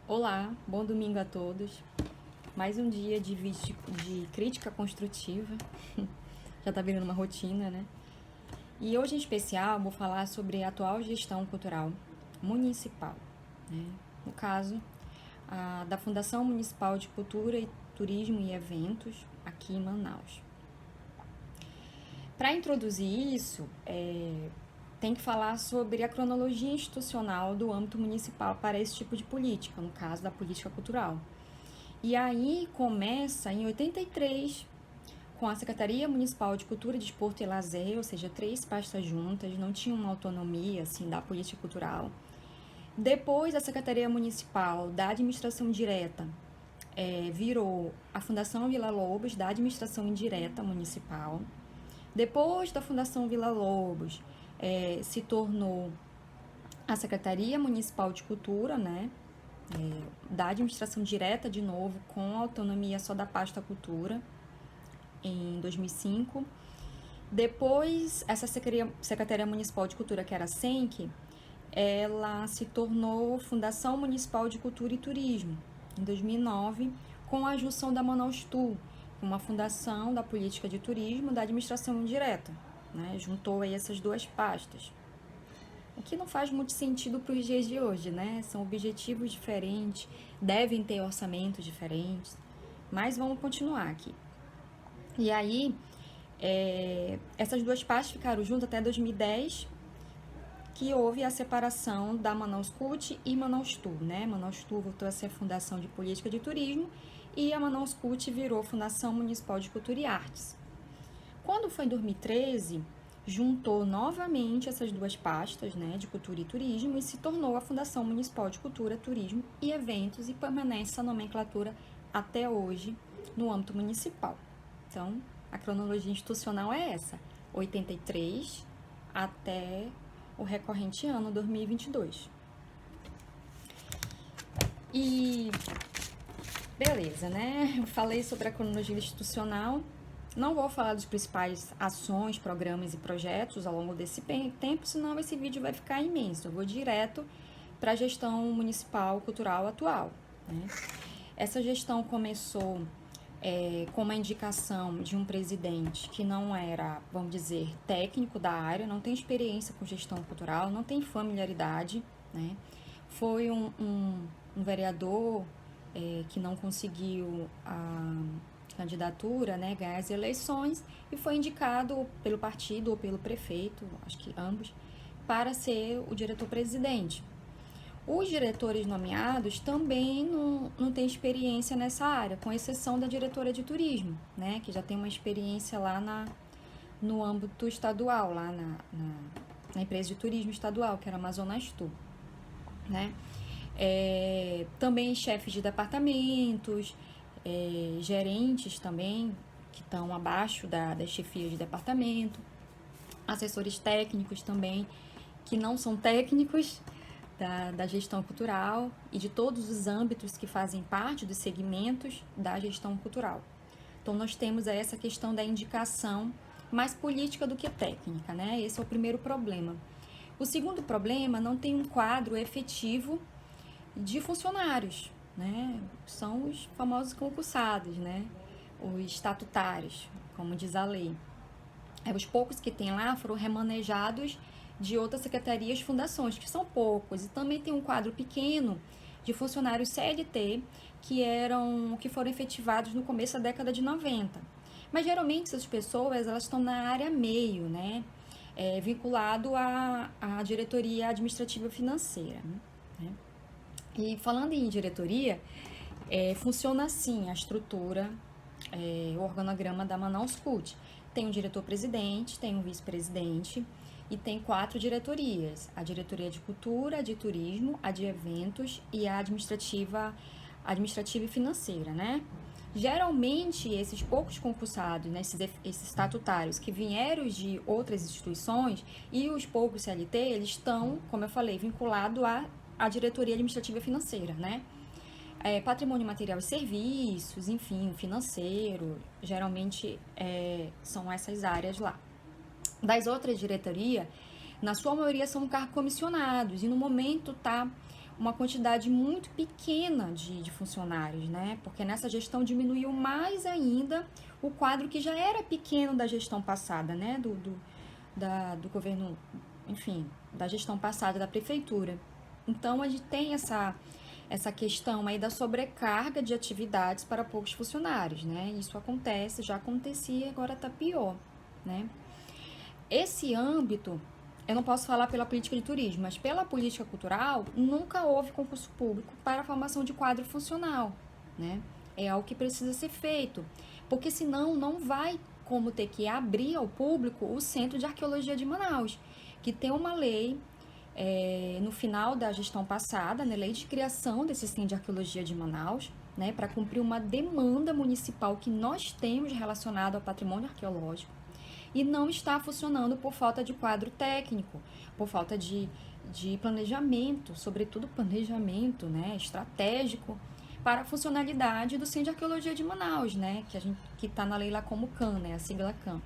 Olá, bom domingo a todos. Mais um dia de crítica construtiva. Já tá virando uma rotina, né? E hoje em especial vou falar sobre a atual gestão cultural municipal, né? No caso, da Fundação Municipal de Cultura, Turismo e Eventos aqui em Manaus. Para introduzir isso, tem que falar sobre a cronologia institucional do âmbito municipal para esse tipo de política, no caso da política cultural. E aí começa em 83, com a Secretaria Municipal de Cultura, Desporto e Lazer, ou seja, 3 pastas juntas, não tinha uma autonomia assim da política cultural. Depois a Secretaria Municipal da Administração Direta virou a Fundação Vila Lobos da Administração Indireta Municipal. Depois da Fundação Vila Lobos, se tornou a Secretaria Municipal de Cultura, né? Da administração direta, de novo, com autonomia só da pasta cultura, em 2005. Depois, essa Secretaria Municipal de Cultura, que era a SENC, ela se tornou Fundação Municipal de Cultura e Turismo, em 2009, com a junção da Manaus-Tu, uma fundação da política de turismo da administração indireta, né? Juntou aí essas duas pastas. O que não faz muito sentido para os dias de hoje, né? São objetivos diferentes, devem ter orçamentos diferentes, mas vamos continuar aqui. E aí, essas duas pastas ficaram juntas até 2010, que houve a separação da Manaus Cult e Manaus Tu, né? Manaus Tu voltou a ser Fundação de Política de Turismo e a Manaus Cult virou Fundação Municipal de Cultura e Artes. Quando foi em 2013, juntou novamente essas duas pastas, né, de cultura e turismo, e se tornou a Fundação Municipal de Cultura, Turismo e Eventos, e permanece essa nomenclatura até hoje no âmbito municipal. Então, a cronologia institucional é essa, 83 até o recorrente ano 2022. E beleza, né? Eu falei sobre a cronologia institucional. Não vou falar dos principais ações, programas e projetos ao longo desse tempo, senão esse vídeo vai ficar imenso. Eu vou direto para a gestão municipal cultural atual, né? Essa gestão começou com uma indicação de um presidente que não era, vamos dizer, técnico da área, não tem experiência com gestão cultural, não tem familiaridade, né? Foi um vereador que não conseguiu a candidatura, né, ganhar as eleições, e foi indicado pelo partido ou pelo prefeito, acho que ambos, para ser o diretor-presidente. Os diretores nomeados também não têm experiência nessa área, com exceção da diretora de turismo, né, que já tem uma experiência lá no âmbito estadual, lá na empresa de turismo estadual, que era a Amazonas Tu, né. Também chefes de departamentos, gerentes também, que estão abaixo das chefias de departamento, assessores técnicos também, que não são técnicos da gestão cultural e de todos os âmbitos que fazem parte dos segmentos da gestão cultural. Então, nós temos aí essa questão da indicação mais política do que técnica, né? Esse é o primeiro problema. O segundo problema, não tem um quadro efetivo de funcionários, né? São os famosos concursados, né? Os estatutários, como diz a lei. Os poucos que tem lá foram remanejados de outras secretarias, fundações, que são poucos. E também tem um quadro pequeno de funcionários CLT que foram efetivados no começo da década de 90. Mas geralmente essas pessoas, elas estão na área meio, né? Vinculado à diretoria administrativa financeira, né? E falando em diretoria, funciona assim a estrutura, o organograma da Manaus Cult. Tem um diretor-presidente, tem um vice-presidente e tem 4 diretorias. A diretoria de cultura, a de turismo, a de eventos e a administrativa e financeira, né? Geralmente, esses poucos concursados, né, esses estatutários que vieram de outras instituições e os poucos CLT, eles estão, como eu falei, vinculados à diretoria administrativa e financeira, né? Patrimônio material e serviços, enfim, financeiro, geralmente são essas áreas lá. Das outras diretorias, na sua maioria são cargos comissionados, e no momento tá uma quantidade muito pequena de funcionários, né? Porque nessa gestão diminuiu mais ainda o quadro que já era pequeno da gestão passada, né? Do governo, enfim, da gestão passada da prefeitura. Então, a gente tem essa questão aí da sobrecarga de atividades para poucos funcionários, né? Isso acontece, já acontecia, agora está pior, né? Esse âmbito, eu não posso falar pela política de turismo, mas pela política cultural, nunca houve concurso público para a formação de quadro funcional, né? É algo que precisa ser feito, porque senão não vai como ter que abrir ao público o Centro de Arqueologia de Manaus, que tem uma lei no final da gestão passada, né, lei de criação desse Centro de Arqueologia de Manaus, né, para cumprir uma demanda municipal que nós temos relacionada ao patrimônio arqueológico, e não está funcionando por falta de quadro técnico, por falta de planejamento, sobretudo planejamento, né, estratégico para a funcionalidade do Centro de Arqueologia de Manaus, né, que está na lei lá como CAN, né, a sigla CAN.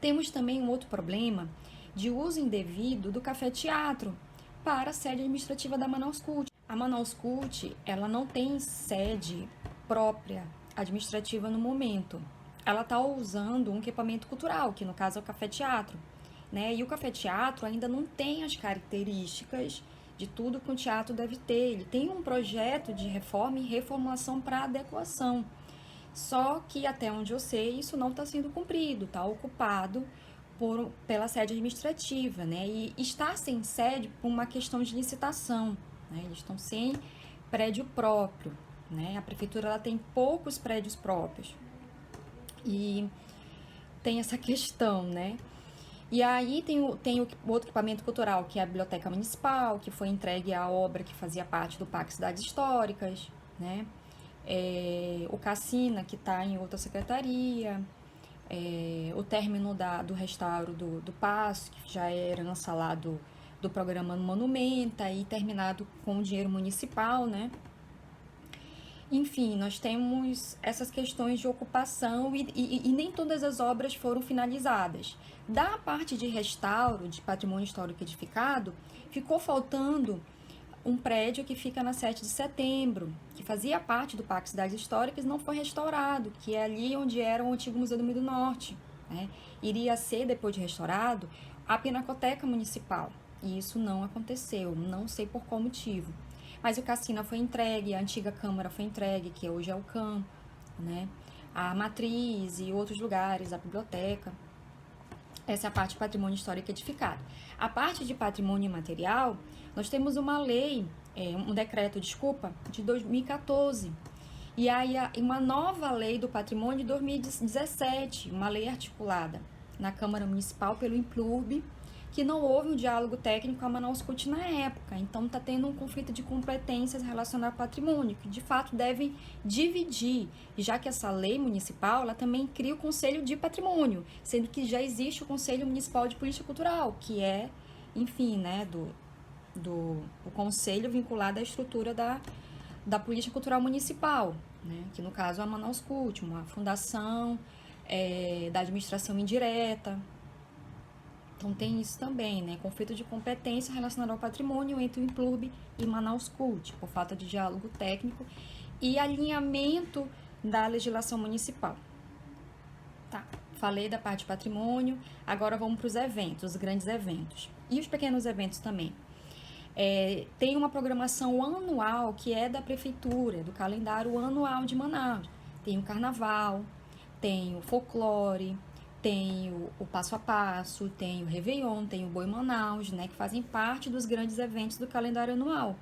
Temos também um outro problema de uso indevido do café-teatro para a sede administrativa da Manaus Cult. A Manaus Cult, ela não tem sede própria administrativa no momento. Ela está usando um equipamento cultural, que no caso é o café-teatro, né? E o café-teatro ainda não tem as características de tudo que um teatro deve ter. Ele tem um projeto de reforma e reformulação para adequação. Só que, até onde eu sei, isso não está sendo cumprido, está ocupado pela sede administrativa, né? E está sem sede por uma questão de licitação, né? Eles estão sem prédio próprio, né? A prefeitura ela tem poucos prédios próprios e tem essa questão, né? E aí tem o outro equipamento cultural, que é a Biblioteca Municipal, que foi entregue à obra que fazia parte do Parque Cidades Históricas, né? O Cassina, que está em outra secretaria, o término do restauro do Paço, que já é herança lá do programa Monumenta, e terminado com o dinheiro municipal, né? Enfim, nós temos essas questões de ocupação e nem todas as obras foram finalizadas. Da parte de restauro de patrimônio histórico edificado, ficou faltando um prédio que fica na 7 de setembro, que fazia parte do Parque Cidades Históricas e não foi restaurado, que é ali onde era o antigo Museu do Rio do Norte, né? Iria ser, depois de restaurado, a Pinacoteca Municipal, e isso não aconteceu, não sei por qual motivo. Mas o Cassina foi entregue, a antiga Câmara foi entregue, que hoje é o CAM, né? A Matriz e outros lugares, a biblioteca. Essa é a parte de patrimônio histórico edificado. A parte de patrimônio imaterial, nós temos uma lei, um decreto, de 2014. E aí uma nova lei do patrimônio de 2017, uma lei articulada na Câmara Municipal pelo Implurb, que não houve um diálogo técnico com a Manaus Cult na época. Então, está tendo um conflito de competências relacionado ao patrimônio, que de fato devem dividir, já que essa lei municipal, ela também cria o Conselho de Patrimônio, sendo que já existe o Conselho Municipal de Política Cultural, que é, enfim, né, o conselho vinculado à estrutura da política cultural municipal, né, que no caso é a Manaus Cult, uma fundação da administração indireta. Então tem isso também, né? Conflito de competência relacionado ao patrimônio entre o Implurb e Manaus Cult, por falta de diálogo técnico e alinhamento da legislação municipal. Tá, falei da parte de patrimônio, agora vamos para os eventos, os grandes eventos. E os pequenos eventos também. Tem uma programação anual que é da prefeitura, do calendário anual de Manaus. Tem o carnaval, tem o folclore, tem o Passo a Passo, tem o Réveillon, tem o Boi Manaus, né, que fazem parte dos grandes eventos do calendário anual.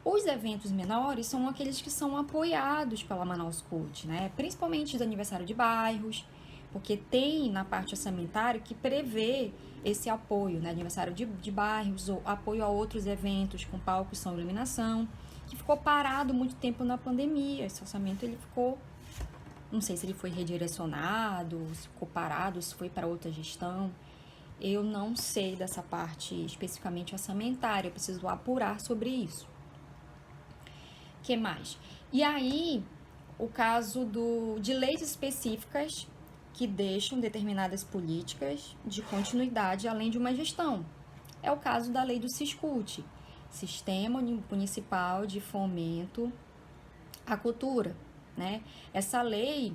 Os eventos menores são aqueles que são apoiados pela Manaus Cult, né, principalmente os aniversários de bairros, porque tem na parte orçamentária que prevê esse apoio, né, aniversário de bairros, ou apoio a outros eventos com palco, som e iluminação, que ficou parado muito tempo na pandemia. Esse orçamento ele ficou, não sei se ele foi redirecionado, se ficou parado, se foi para outra gestão. Eu não sei dessa parte especificamente orçamentária, eu preciso apurar sobre isso. O que mais? E aí, o caso de leis específicas que deixam determinadas políticas de continuidade além de uma gestão. É o caso da lei do Ciscult. Sistema Municipal de Fomento à Cultura, né? Essa lei,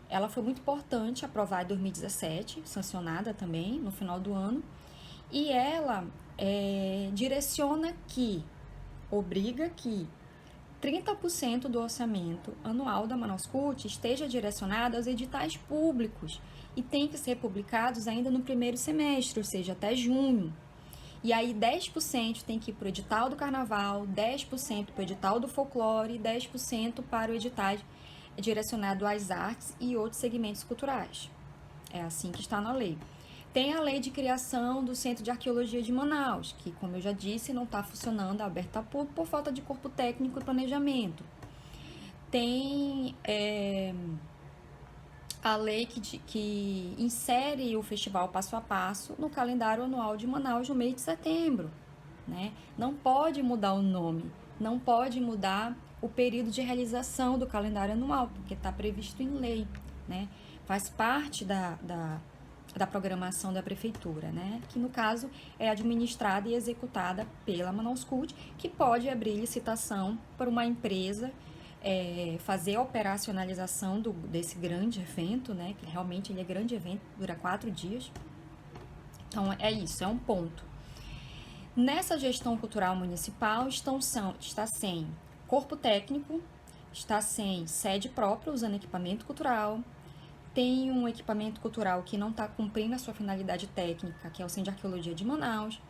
ela foi muito importante, aprovada em 2017, sancionada também no final do ano, e ela direciona que, obriga que 30% do orçamento anual da Manaus Cult esteja direcionado aos editais públicos e tem que ser publicados ainda no primeiro semestre, ou seja, até junho. E aí 10% tem que ir para o edital do carnaval, 10% para o edital do folclore e 10% para o edital direcionado às artes e outros segmentos culturais. É assim que está na lei. Tem a lei de criação do Centro de Arqueologia de Manaus, que, como eu já disse, não está funcionando aberta a público por falta de corpo técnico e planejamento. Tem a lei que insere o Festival Passo a Passo no calendário anual de Manaus no mês de setembro, né? Não pode mudar o nome, não pode mudar o período de realização do calendário anual, porque está previsto em lei, né? Faz parte da programação da prefeitura, né? Que no caso é administrada e executada pela Manaus Cult, que pode abrir licitação para uma empresa fazer a operacionalização desse grande evento, né? Que realmente ele é grande evento, dura 4 dias. Então é isso, é um ponto. Nessa gestão cultural municipal está sem corpo técnico, está sem sede própria, usando equipamento cultural, tem um equipamento cultural que não está cumprindo a sua finalidade técnica, que é o Centro de Arqueologia de Manaus,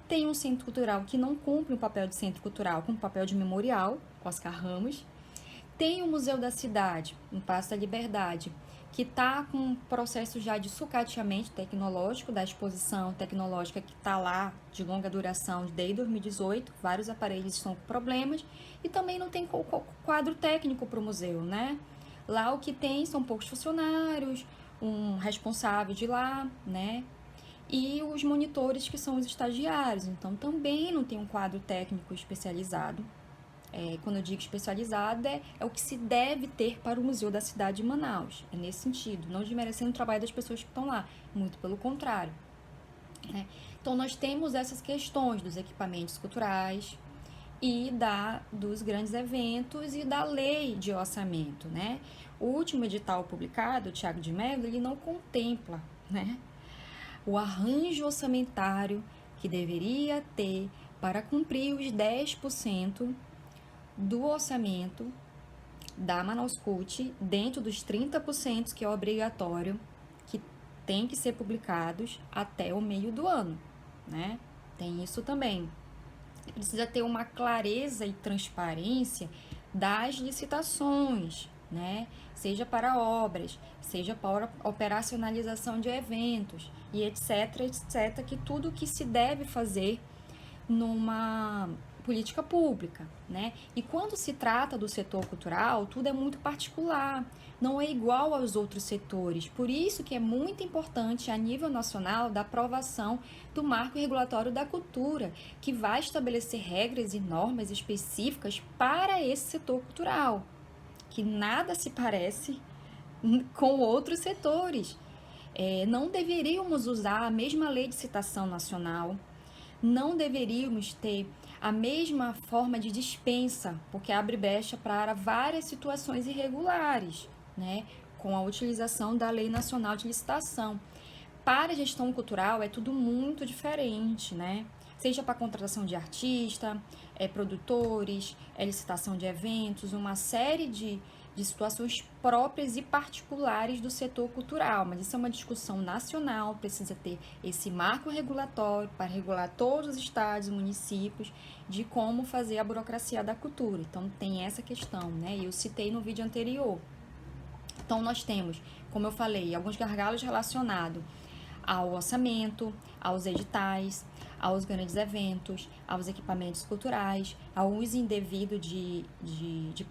tem um centro cultural que não cumpre o papel de centro cultural, com o papel de memorial, Oscar Ramos, tem o Museu da Cidade, no Paço da Liberdade, que está com um processo já de sucateamento tecnológico da exposição tecnológica que está lá de longa duração desde 2018, vários aparelhos estão com problemas, e também não tem quadro técnico para o museu, né? Lá o que tem são poucos funcionários, um responsável de lá, né? E os monitores que são os estagiários, então também não tem um quadro técnico especializado. Quando eu digo especializado, é o que se deve ter para o Museu da Cidade de Manaus. É nesse sentido, não desmerecendo o trabalho das pessoas que estão lá, muito pelo contrário. Né? Então, nós temos essas questões dos equipamentos culturais e dos grandes eventos e da lei de orçamento. Né? O último edital publicado, o Thiago de Mello, ele não contempla, né, o arranjo orçamentário que deveria ter para cumprir os 10% do orçamento da Manaus Cult dentro dos 30% que é obrigatório, que tem que ser publicados até o meio do ano, né? Tem isso também. Precisa ter uma clareza e transparência das licitações, né? Seja para obras, seja para operacionalização de eventos e etc, etc, que tudo que se deve fazer numa política pública, né? E quando se trata do setor cultural, tudo é muito particular, não é igual aos outros setores. Por isso que é muito importante, a nível nacional, da aprovação do Marco Regulatório da Cultura, que vai estabelecer regras e normas específicas para esse setor cultural, que nada se parece com outros setores. Não deveríamos usar a mesma lei de citação nacional, não deveríamos ter a mesma forma de dispensa, porque abre brecha para várias situações irregulares, né, com a utilização da Lei Nacional de Licitação. Para a gestão cultural é tudo muito diferente, né? Seja para contratação de artista, produtores, licitação de eventos, uma série de situações próprias e particulares do setor cultural, mas isso é uma discussão nacional, precisa ter esse marco regulatório para regular todos os estados e municípios de como fazer a burocracia da cultura. Então tem essa questão, né? Eu citei no vídeo anterior. Então nós temos, como eu falei, alguns gargalos relacionados ao orçamento, aos editais, aos grandes eventos, aos equipamentos culturais, ao uso indevido de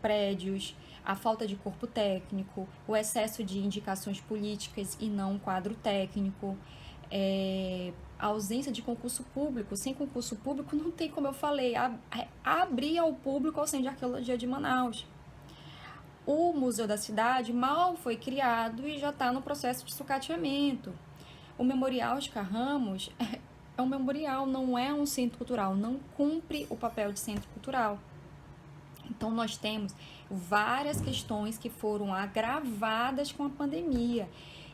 prédios, a falta de corpo técnico, o excesso de indicações políticas e não um quadro técnico, a ausência de concurso público. Sem concurso público não tem, como eu falei, abrir ao público ao Centro de Arqueologia de Manaus. O Museu da Cidade mal foi criado e já está no processo de sucateamento. O Memorial Oscar Ramos é um memorial, não é um centro cultural, não cumpre o papel de centro cultural. Então, nós temos várias questões que foram agravadas com a pandemia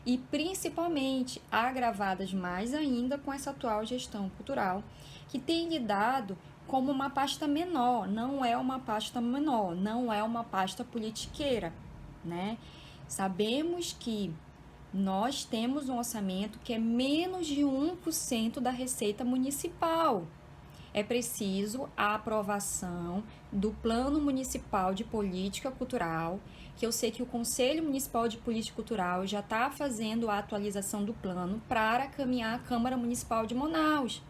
e, principalmente, agravadas mais ainda com essa atual gestão cultural, que tem lidado como uma pasta menor, não é uma pasta menor, não é uma pasta politiqueira, né? Sabemos que nós temos um orçamento que é menos de 1% da receita municipal. É preciso a aprovação do Plano Municipal de Política Cultural, que eu sei que o Conselho Municipal de Política Cultural já está fazendo a atualização do plano para caminhar à Câmara Municipal de Manaus.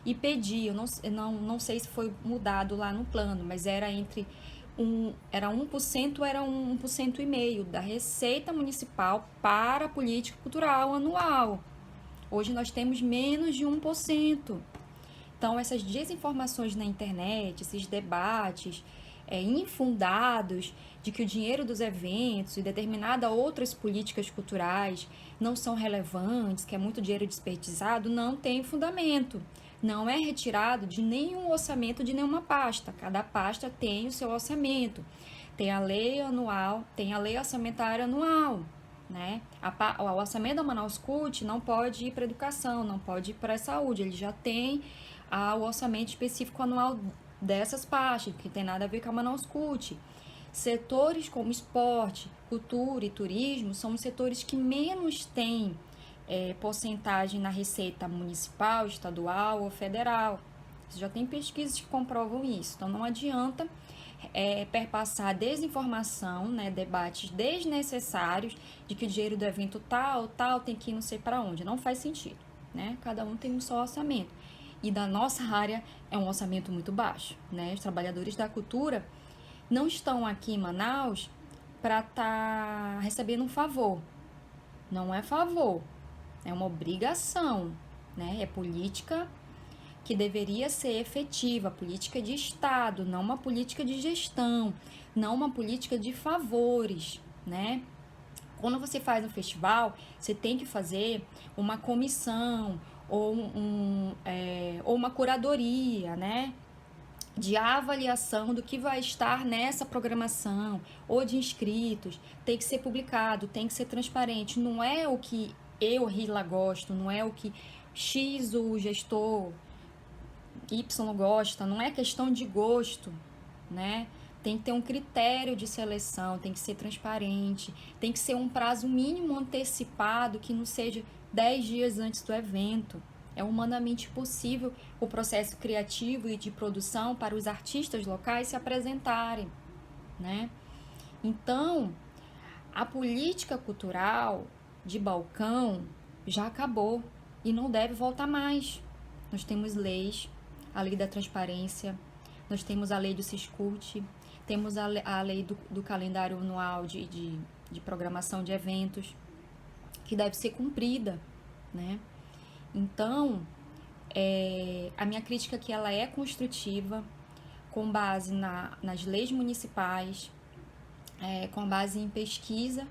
E pedir, eu não sei se foi mudado lá no plano, mas era era 1% ou era 1,5% da receita municipal para a política cultural anual. Hoje nós temos menos de 1%. Então, essas desinformações na internet, esses debates infundados de que o dinheiro dos eventos e determinadas outras políticas culturais não são relevantes, que é muito dinheiro desperdiçado, não tem fundamento. Não é retirado de nenhum orçamento de nenhuma pasta. Cada pasta tem o seu orçamento. Tem a lei anual, tem a lei orçamentária anual. Né? O orçamento da Manaus Cult não pode ir para educação, não pode ir para a saúde, ele já tem o orçamento específico anual dessas pastas, que tem nada a ver com a Manaus Cult. Setores como esporte, cultura e turismo são os setores que menos têm porcentagem na receita municipal, estadual ou federal. Você já tem pesquisas que comprovam isso, então não adianta perpassar desinformação, né, debates desnecessários de que o dinheiro do evento tal tem que ir não sei para onde. Não faz sentido, né? Cada um tem um só orçamento. E da nossa área é um orçamento muito baixo, né? Os trabalhadores da cultura não estão aqui em Manaus para estar recebendo um favor. Não é favor, é uma obrigação, né? É política que deveria ser efetiva, política de Estado, não uma política de gestão, não uma política de favores, né? Quando você faz um festival, você tem que fazer uma comissão ou uma curadoria, né? De avaliação do que vai estar nessa programação ou de inscritos, tem que ser publicado, tem que ser transparente, não é o que eu, Rila, gosto, não é o que X, o gestor Y gosta, não é questão de gosto, né? Tem que ter um critério de seleção, tem que ser transparente, tem que ser um prazo mínimo antecipado que não seja 10 dias antes do evento. É humanamente possível o processo criativo e de produção para os artistas locais se apresentarem, né? Então, a política cultural de balcão já acabou e não deve voltar mais. Nós temos leis, a lei da transparência, nós temos a lei do Ciscult, temos a lei do calendário anual de programação de eventos, que deve ser cumprida, né? Então, a minha crítica aqui ela é construtiva, com base nas leis municipais, com base em pesquisa,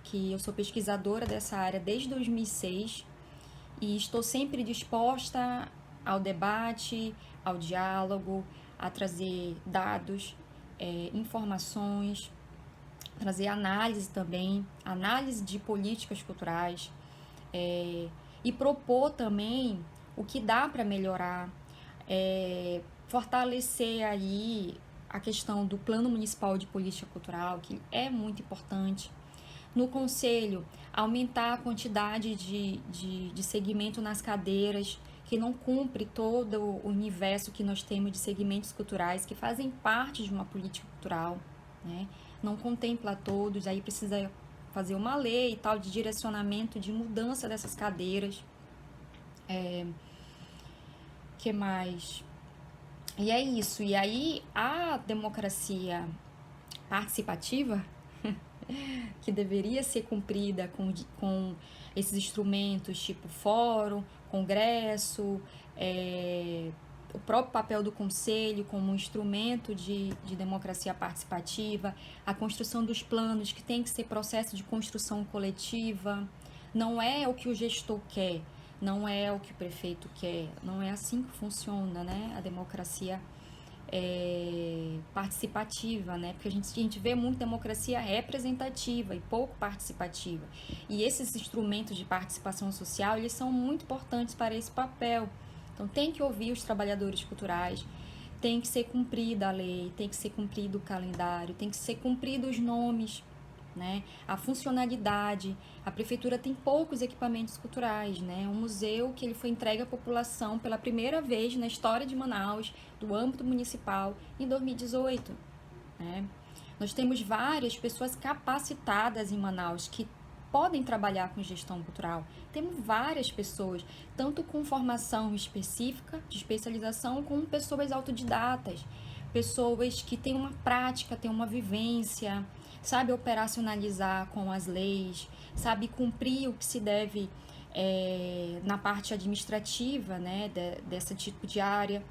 que eu sou pesquisadora dessa área desde 2006 e estou sempre disposta ao debate, ao diálogo, a trazer dados, informações, trazer análise também, análise de políticas culturais, e propor também o que dá para melhorar, fortalecer aí a questão do Plano Municipal de Política Cultural, que é muito importante. No Conselho, aumentar a quantidade de segmento nas cadeiras, que não cumpre todo o universo que nós temos de segmentos culturais, que fazem parte de uma política cultural, né? Não contempla todos, aí precisa fazer uma lei e tal de direcionamento, de mudança dessas cadeiras. Que mais? E é isso. E aí a democracia participativa, que deveria ser cumprida com esses instrumentos tipo fórum, congresso, o próprio papel do conselho como um instrumento de democracia participativa, a construção dos planos, que tem que ser processo de construção coletiva, não é o que o gestor quer, não é o que o prefeito quer, não é assim que funciona, né? A democracia participativa, né? Porque a gente vê muito democracia representativa e pouco participativa. E esses instrumentos de participação social, eles são muito importantes para esse papel. Então tem que ouvir os trabalhadores culturais, tem que ser cumprida a lei, tem que ser cumprido o calendário, tem que ser cumprido os nomes, né? A funcionalidade. A prefeitura tem poucos equipamentos culturais, né? Um museu que ele foi entregue à população pela primeira vez na história de Manaus, do âmbito municipal, em 2018, né? Nós temos várias pessoas capacitadas em Manaus que podem trabalhar com gestão cultural. Temos várias pessoas, tanto com formação específica, de especialização, como pessoas autodidatas, pessoas que têm uma prática, têm uma vivência, sabe operacionalizar com as leis, sabe cumprir o que se deve na parte administrativa, né, dessa tipo de área.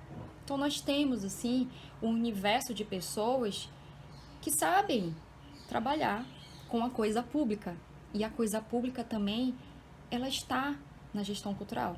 Então nós temos assim um universo de pessoas que sabem trabalhar com a coisa pública. E a coisa pública também, ela está na gestão cultural.